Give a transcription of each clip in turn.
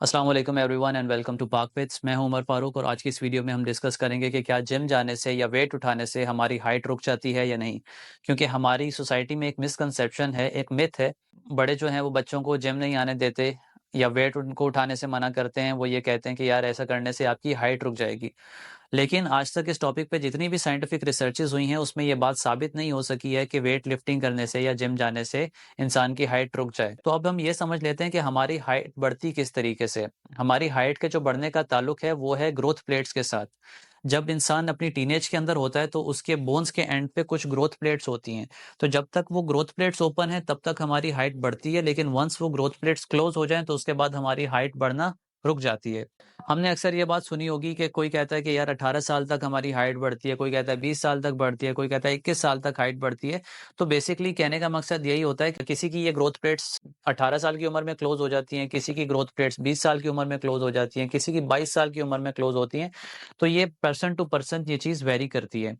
अस्सलाम वालेकुम everyone and welcome to पाक विथ्स। मैं हूं उमर फारूक और आज की इस वीडियो में हम डिस्कस करेंगे कि क्या जिम जाने से या वेट उठाने से हमारी हाइट रुक जाती है या नहीं। क्योंकि हमारी सोसाइटी में एक मिसकंसेप्शन है, एक मिथ है। बड़े जो हैं वो बच्चों को जिम नहीं आने देते या वेट उनको उठाने से मना करते हैं। वो ये कहते हैं कि यार ऐसा करने से आपकी हाइट रुक जाएगी। लेकिन आज तक इस टॉपिक पे जितनी भी साइंटिफिक रिसर्चेज हुई हैं उसमें ये बात साबित नहीं हो सकी है कि वेट लिफ्टिंग करने से या जिम जाने से इंसान की हाइट रुक जाए। तो अब हम ये समझ लेते हैं कि हमारी हाइट बढ़ती किस तरीके से। हमारी हाइट के जो बढ़ने का ताल्लुक है वो है ग्रोथ प्लेट्स के साथ। जब इंसान अपनी टीनेज के अंदर होता है तो उसके बोन्स के एंड पे कुछ ग्रोथ प्लेट्स होती हैं। तो जब तक वो ग्रोथ प्लेट्स ओपन है तब तक हमारी हाइट बढ़ती है, लेकिन वंस वो ग्रोथ प्लेट्स क्लोज हो जाएं तो उसके बाद हमारी हाइट बढ़ना रुक जाती है। हमने अक्सर ये बात सुनी होगी कि कोई कहता है कि यार 18 साल तक हमारी हाइट बढ़ती है, कोई कहता है 20 साल तक बढ़ती है, कोई कहता है 21 साल तक हाइट बढ़ती है। तो बेसिकली कहने का मकसद यही होता है कि किसी की ये ग्रोथ प्लेट्स 18 साल की उम्र में क्लोज हो जाती हैं, किसी की ग्रोथ प्लेट्स 20 साल की उम्र में क्लोज हो जाती हैं, किसी की 22 साल की उम्र में क्लोज होती हैं। तो ये पर्सन टू पर्सन ये चीज़ वेरी करती है।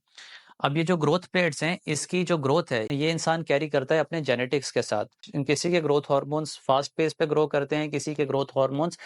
अब ये जो ग्रोथ प्लेट्स हैं, इसकी जो ग्रोथ है, ये इंसान कैरी करता है अपने जेनेटिक्स के साथ। किसी के ग्रोथ हार्मोन्स फास्ट पेस पे ग्रो करते हैं, किसी के ग्रोथ हार्मोन्स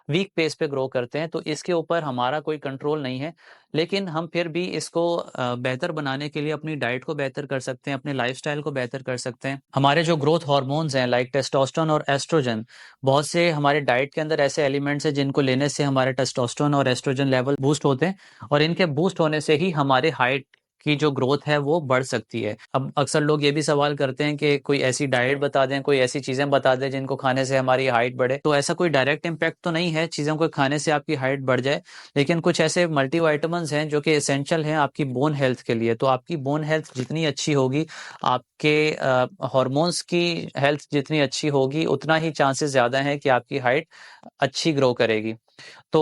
वीक पेस पे ग्रो करते हैं। तो इसके ऊपर हमारा कोई कंट्रोल नहीं है। लेकिन हम फिर भी इसको बेहतर बनाने के लिए अपनी डाइट को बेहतर कर सकते हैं, अपने लाइफस्टाइल को बेहतर कर सकते हैं। हमारे जो ग्रोथ हार्मोन्स हैं लाइक टेस्टोस्टेरोन और एस्ट्रोजन, बहुत से हमारे डाइट के अंदर ऐसे एलिमेंट्स हैं जिनको लेने से हमारे टेस्टोस्टेरोन और एस्ट्रोजन लेवल बूस्ट होते हैं और इनके बूस्ट होने से ही हमारे हाइट की जो ग्रोथ है वो बढ़ सकती है। अब अक्सर लोग ये भी सवाल करते हैं कि कोई ऐसी डाइट बता दें, कोई ऐसी चीज़ें बता दें जिनको खाने से हमारी हाइट बढ़े। तो ऐसा कोई डायरेक्ट इम्पैक्ट तो नहीं है चीज़ों को खाने से आपकी हाइट बढ़ जाए, लेकिन कुछ ऐसे मल्टीविटामिन्स हैं जो कि एसेंशियल हैं आपकी बोन हेल्थ के लिए। तो आपकी बोन हेल्थ जितनी अच्छी होगी, आपके हॉर्मोन्स की हेल्थ जितनी अच्छी होगी, उतना ही चांसेस ज़्यादा हैं कि आपकी हाइट अच्छी ग्रो करेगी। तो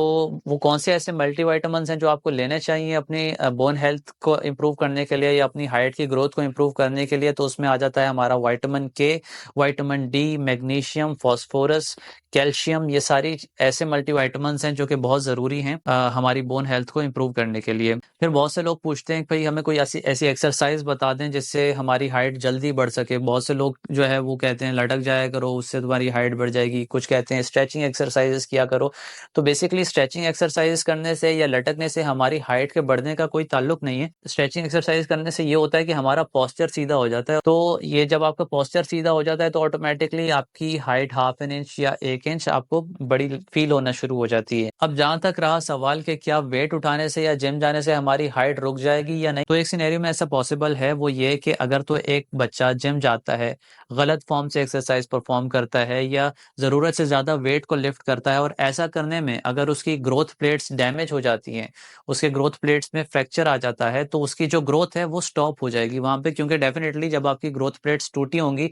वो कौन से ऐसे मल्टीविटामिन्स हैं जो आपको लेने चाहिए अपनी बोन हेल्थ को इम्प्रूव करने के लिए या अपनी हाइट की ग्रोथ को इम्प्रूव करने के लिए? तो उसमें आ जाता है हमारा विटामिन के, vitamin D, magnesium, phosphorus, calcium. ये सारी ऐसे मल्टीविटामिन्स हैं जो कि बहुत ज़रूरी हैं हमारी बोन हेल्थ को इम्प्रूव करने के लिए। फिर बहुत से लोग पूछते हैं कि भाई हमें कोई ऐसी ऐसी एक्सरसाइज बता दें जिससे हमारी हाइट जल्दी बढ़ सके। बहुत से लोग जो है वो कहते हैं लटक जाया करो, उससे तुम्हारी हाइट बढ़ जाएगी। कुछ कहते हैं स्ट्रेचिंग एक्सरसाइजेस किया करो। तो बेसिकली स्ट्रेचिंग एक्सरसाइज करने से या लटकने से हमारी हाइट के बढ़ने का कोई ताल्लुक नहीं है। स्ट्रेचिंग एक्सरसाइज करने से ये होता है कि हमारा पोस्चर सीधा हो जाता है। तो ये जब आपका पोस्चर सीधा हो जाता है तो ऑटोमेटिकली आपकी हाइट हाफ एन इंच या 1 इंच आपको बड़ी फील होना शुरू हो जाती है। अब जहां तक रहा सवाल कि क्या वेट उठाने से या जिम जाने से हमारी हाइट रुक जाएगी या नहीं, तो एक सिनेरियो में ऐसा पॉसिबल है। वो ये कि अगर तो एक बच्चा जिम जाता है, गलत फॉर्म से एक्सरसाइज परफॉर्म करता है या ज़रूरत से ज़्यादा वेट को लिफ्ट करता है और ऐसा करने में अगर उसकी ग्रोथ प्लेट्स डैमेज हो जाती हैं, उसके ग्रोथ प्लेट्स में फ्रैक्चर आ जाता है, तो उसकी जो ग्रोथ है वो स्टॉप हो जाएगी वहाँ पे। क्योंकि डेफिनेटली जब आपकी ग्रोथ प्लेट्स टूटी होंगी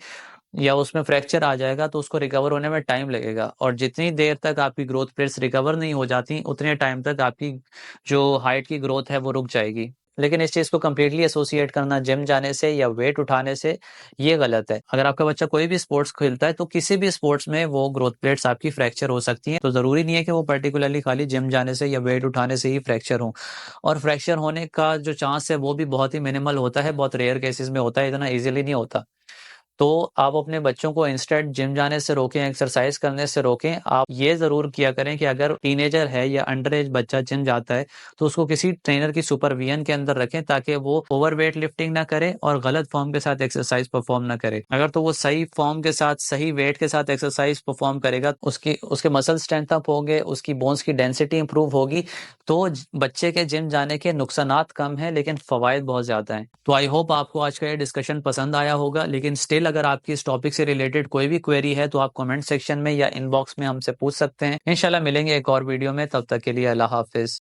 या उसमें फ्रैक्चर आ जाएगा तो उसको रिकवर होने में टाइम लगेगा, और जितनी देर तक आपकी ग्रोथ प्लेट्स रिकवर नहीं हो जाती उतने टाइम तक आपकी जो हाइट की ग्रोथ है वो रुक जाएगी। लेकिन इस चीज़ को कंप्लीटली एसोसिएट करना जिम जाने से या वेट उठाने से, ये गलत है। अगर आपका बच्चा कोई भी स्पोर्ट्स खेलता है तो किसी भी स्पोर्ट्स में वो ग्रोथ प्लेट्स आपकी फ्रैक्चर हो सकती हैं। तो ज़रूरी नहीं है कि वो पर्टिकुलरली खाली जिम जाने से या वेट उठाने से ही फ्रैक्चर हो। और फ्रैक्चर होने का जो चांस है वो भी बहुत ही मिनिमल होता है, बहुत रेयर केसेस में होता है, इतना ईजिली नहीं होता। तो आप अपने बच्चों को इंस्टेड जिम जाने से रोकें, एक्सरसाइज करने से रोकें। आप ये ज़रूर किया करें कि अगर टीनेजर है या अंडर एज बच्चा जिम जाता है तो उसको किसी ट्रेनर की सुपरविजन के अंदर रखें, ताकि वो ओवरवेट लिफ्टिंग ना करे और गलत फॉर्म के साथ एक्सरसाइज परफॉर्म ना करे। अगर तो वो सही फॉर्म के साथ, सही वेट के साथ एक्सरसाइज परफॉर्म करेगा, उसकी उसके मसल स्ट्रेंथ अप होंगे, उसकी बोन्स की डेंसिटी इंप्रूव होगी। तो बच्चे के जिम जाने के नुकसानात कम हैं लेकिन फ़वाइद बहुत ज़्यादा हैं। तो आई होप आपको आज का ये डिस्कशन पसंद आया होगा। लेकिन स्टिल अगर आपकी इस टॉपिक से रिलेटेड कोई भी क्वेरी है तो आप कमेंट सेक्शन में या इनबॉक्स में हमसे पूछ सकते हैं। इंशाल्लाह मिलेंगे एक और वीडियो में, तब तक के लिए अल्लाह हाफिज़।